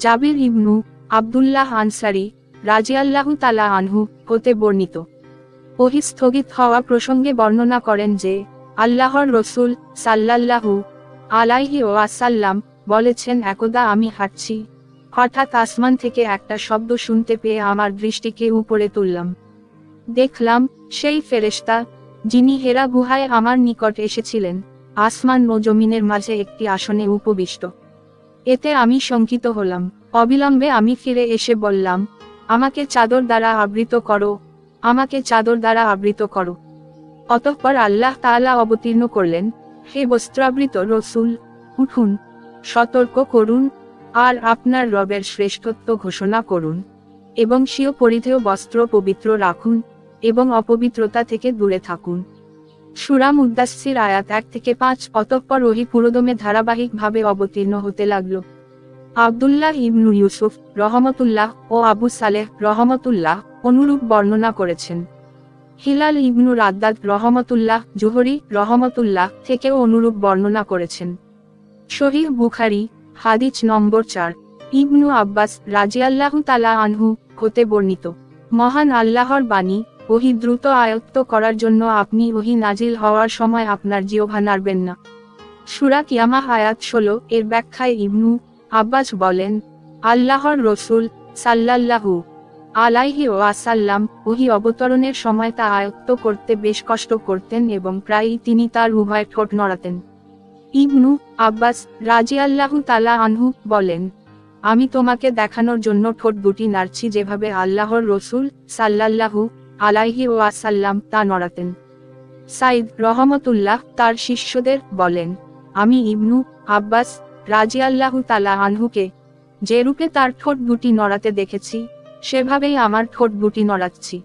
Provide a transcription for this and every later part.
জাবির ইবনু আব্দুল্লাহ আনসারী রাজিয়াল্লাহু তাআলা আনহু হতে বর্ণিত। ওহী স্থগিত হওয়া প্রসঙ্গে বর্ণনা করেন যে আল্লাহর রসূল সাল্লাল্লাহু আলাইহি ওয়াসাল্লাম বলেছেন, একদা আমি হাঁটছি, হঠাৎ আসমান থেকে একটা শব্দ শুনতে পেয়ে আমার দৃষ্টিকে উপরে তুললাম। দেখলাম সেই ফেরেশতা যিনি হেরা গুহায় আমার নিকট এসেছিলেন আসমান ও জমিনের মাঝে একটি আসনে উপবিষ্ট। এতে আমি শঙ্কিত হলাম। অবিলম্বে আমি ফিরে এসে বললাম, আমাকে চাদর দ্বারা আবৃত করো, আমাকে চাদর দ্বারা আবৃত করো। অতঃপর আল্লাহ তাআলা অবতীর্ণ করলেন, হে বস্ত্রাবৃত রসূল, উঠুন, সতর্ক করুন আর আপনার রবের শ্রেষ্ঠত্ব ঘোষণা করুন এবং স্বীয় পরিধেয় বস্ত্র পবিত্র রাখুন এবং অপবিত্রতা থেকে দূরে থাকুন। সূরা মুদ্দাসসির আয়াত 1 থেকে 5। অতঃপর ওহী পুরোদমে ধারাবাহিকভাবে অবতীর্ণ হতে লাগল। আব্দুল্লাহ ইবনু ইউসুফ রহমতুল্লাহ ও আবু সালেহ রহমতুল্লাহ অনুরূপ বর্ণনা করেছেন। হিলাল ইবনু রাদ্দাদ রহমতুল্লাহ জুহরি রহমতুল্লাহ থেকেও অনুরূপ বর্ণনা করেছেন। সহিহ বুখারী হাদিস নম্বর 4। ইবনু আব্বাস রাজিয়াল্লাহু তাআলা আনহু হতে বর্ণিত, মহান আল্লাহর বাণী, ওহী দ্রুত আয়ত্ত করার জন্য আপনি ওহী নাজিল হওয়ার সময় আপনার জিহ্বা নাড়বেন না। সূরা কিয়ামাহ আয়াত 16 এর ব্যাখ্যায় ইবনু আব্বাস বলেন, আল্লাহর রসূল সাল্লাল্লাহু আলাইহি ওয়াসাল্লাম ওহী অবতরণের সময় তা আয়ত্ত করতে বেশ কষ্ট করতেন এবং প্রায়ই তিনি তার উভয় ঠোঁট নড়াতেন। ইবনু আব্বাস রাজিয়াল্লাহু তাআলা আনহু বলেন, আমি তোমাকে দেখানোর জন্য ঠোঁট দুটি নাড়ছি যেভাবে আল্লাহর রসূল সাল্লাল্লাহু আলাইহি ওয়াসাল্লাম তা নড়াতেন। সাইদ রহমতুল্লাহ তার শিষ্যদের বলেন, আমি ইবনু আব্বাস রাজিয়াল্লাহু তাআলা আনহুকে যে রূপে তার ঠোঁট দুটি নড়াতে দেখেছি সেভাবেই আমার ঠোঁট দুটি নড়াচ্ছি।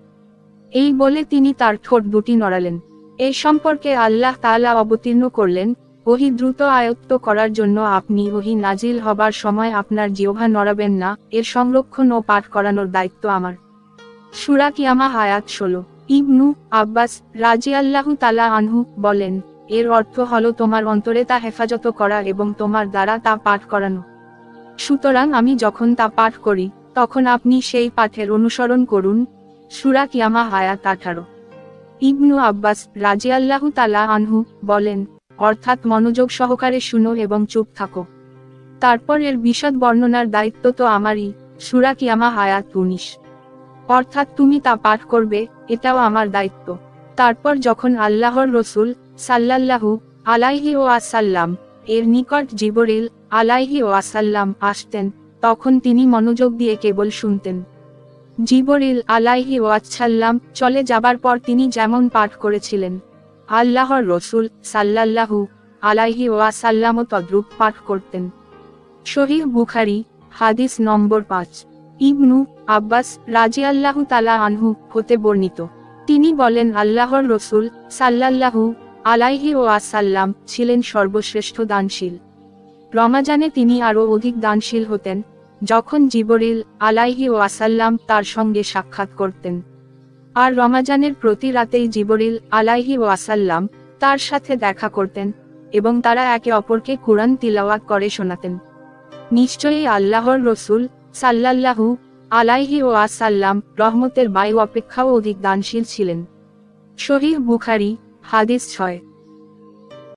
এই বলে তিনি তার ঠোঁট দুটি নড়ালেন। এই সম্পর্কে আল্লাহ তাআলা অবতীর্ণ করলেন, ওহী দ্রুত আয়ত্ত করার জন্য আপনি ওহী নাজিল হবার সময় আপনার জিহ্বা নড়াবেন না, এর সংরক্ষণ ও পাঠ করানোর দায়িত্ব আমার। সূরা কিয়ামাহ আয়াত 16। ইবনু আব্বাস রাজিয়াল্লাহু তাআলা আনহু বলেন, এর অর্থ হলো তোমার অন্তরে তা হেফাজত করা এবং তোমার দ্বারা তা পাঠ করানো। সুতরাং আমি যখন তা পাঠ করি তখন আপনি সেই পাঠের অনুসরণ করুন। সূরা কিয়ামাহ আয়াত 18। ইবনু আব্বাস রাজিয়াল্লাহু তাআলা আনহু বলেন, অর্থাৎ মনোযোগ সহকারে শুনো এবং চুপ থাকো। তারপর এর বিশদ বর্ণনার দায়িত্ব তো আমারই। সূরা কিয়ামাহ আয়াত 19। অর্থাৎ তুমি তা পাঠ করবে, এটাও আমার দায়িত্ব। তারপর যখন আল্লাহর রসূল সাল্লাল্লাহু আলাইহি ওয়াসাল্লাম এর নিকট জিবরিল আলাইহি ওয়াসাল্লাম আসতেন তখন তিনি মনোযোগ দিয়ে কেবল শুনতেন। জিবরিল আলাইহি ওয়াসাল্লাম চলে যাবার পর তিনি যেমন পাঠ করেছিলেন আল্লাহর রসূল সাল্লাল্লাহু আলাইহি ওয়াসাল্লামও তদ্রূপ পাঠ করতেন। সহিহ বুখারী হাদিস নম্বর 5। ইবনু আব্বাস রাজিয়াল্লাহু তাআলা আনহু হতে বর্ণিত, তিনি বলেন, আল্লাহর রসূল সাল্লাল্লাহু আলাইহি ওয়াসাল্লাম ছিলেন সর্বশ্রেষ্ঠ দানশীল। রমাজানে তিনি আরও অধিক দানশীল হতেন যখন জিবরিল আলাইহি ওয়াসাল্লাম তার সঙ্গে সাক্ষাৎ করতেন। আর রমাজানের প্রতি রাতেই জিবরিল আলাইহি ওয়াসাল্লাম তার সাথে দেখা করতেন এবং তারা একে অপরকে কুরআন তিলাওয়াত করে শোনাতেন। নিশ্চয়ই আল্লাহর রসূল সাল্লাল্লাহু আলাইহি ওয়াসাল্লাম রহমতের বায়ু অপেক্ষাও অধিক দানশীল ছিলেন। সহিহ বুখারী হাদিস 6।